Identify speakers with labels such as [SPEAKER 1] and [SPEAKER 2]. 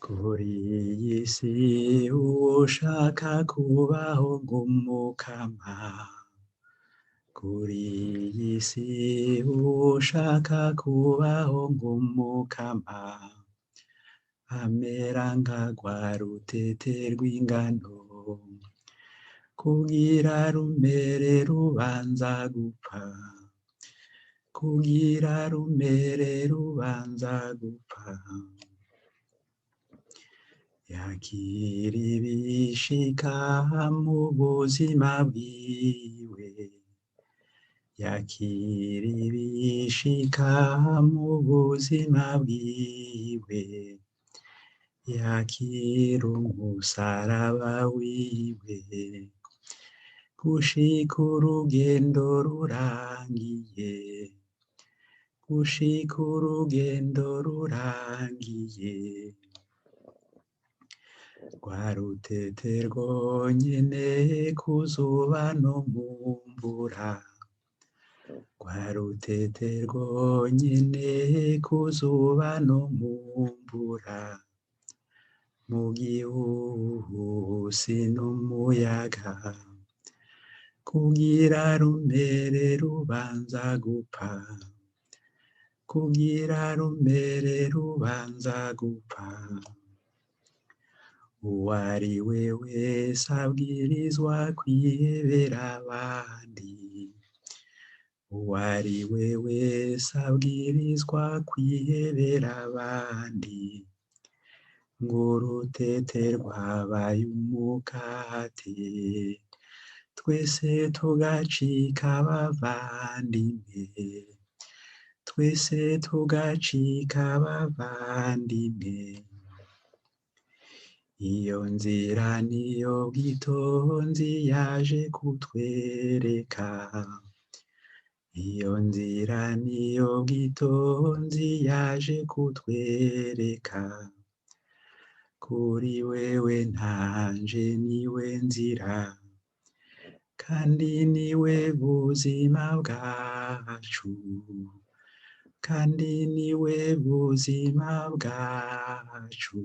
[SPEAKER 1] kuri iyi si ushaka kubaho nk'umukama, kuri iyi si ushaka kubaho nk'umukama, amera nka rwa rutete rw'ingano, kugira rumere rubanza gupfa, kugira rumere rubanza gupfa. Yakira ibishika mu buzima bwiwe, yakira ibishika mu buzima bwiwe, yakira umusaraba wiwe, gushika urugendo rurangiye, gushika urugendo rurangiye. Rwa rutete rwonyene ku zuba no mu mvura, rwa rutete rwonyene ku zuba no mu mvura, mu gihuhusi n'umuyaga, kugira rumere rubanza gupfa, kugira rumere rubanza gupfa. Uwari we wese abwirizwa kwihebera abandi, uwari we wese abwirizwa kwihebera abandi, ng'urutete rwabaye umukate, twese tugacika abavandimwe, twese tugacika abavandimwe. Iyo nzira niyo bwitonzi yaje kutwereka, iyo nzira niyo bwitonzi yaje kutwereka, kuri wewe ntanje niwe nzira, kandi niwe buzima bwacu, kandi niwe buzima bwacu.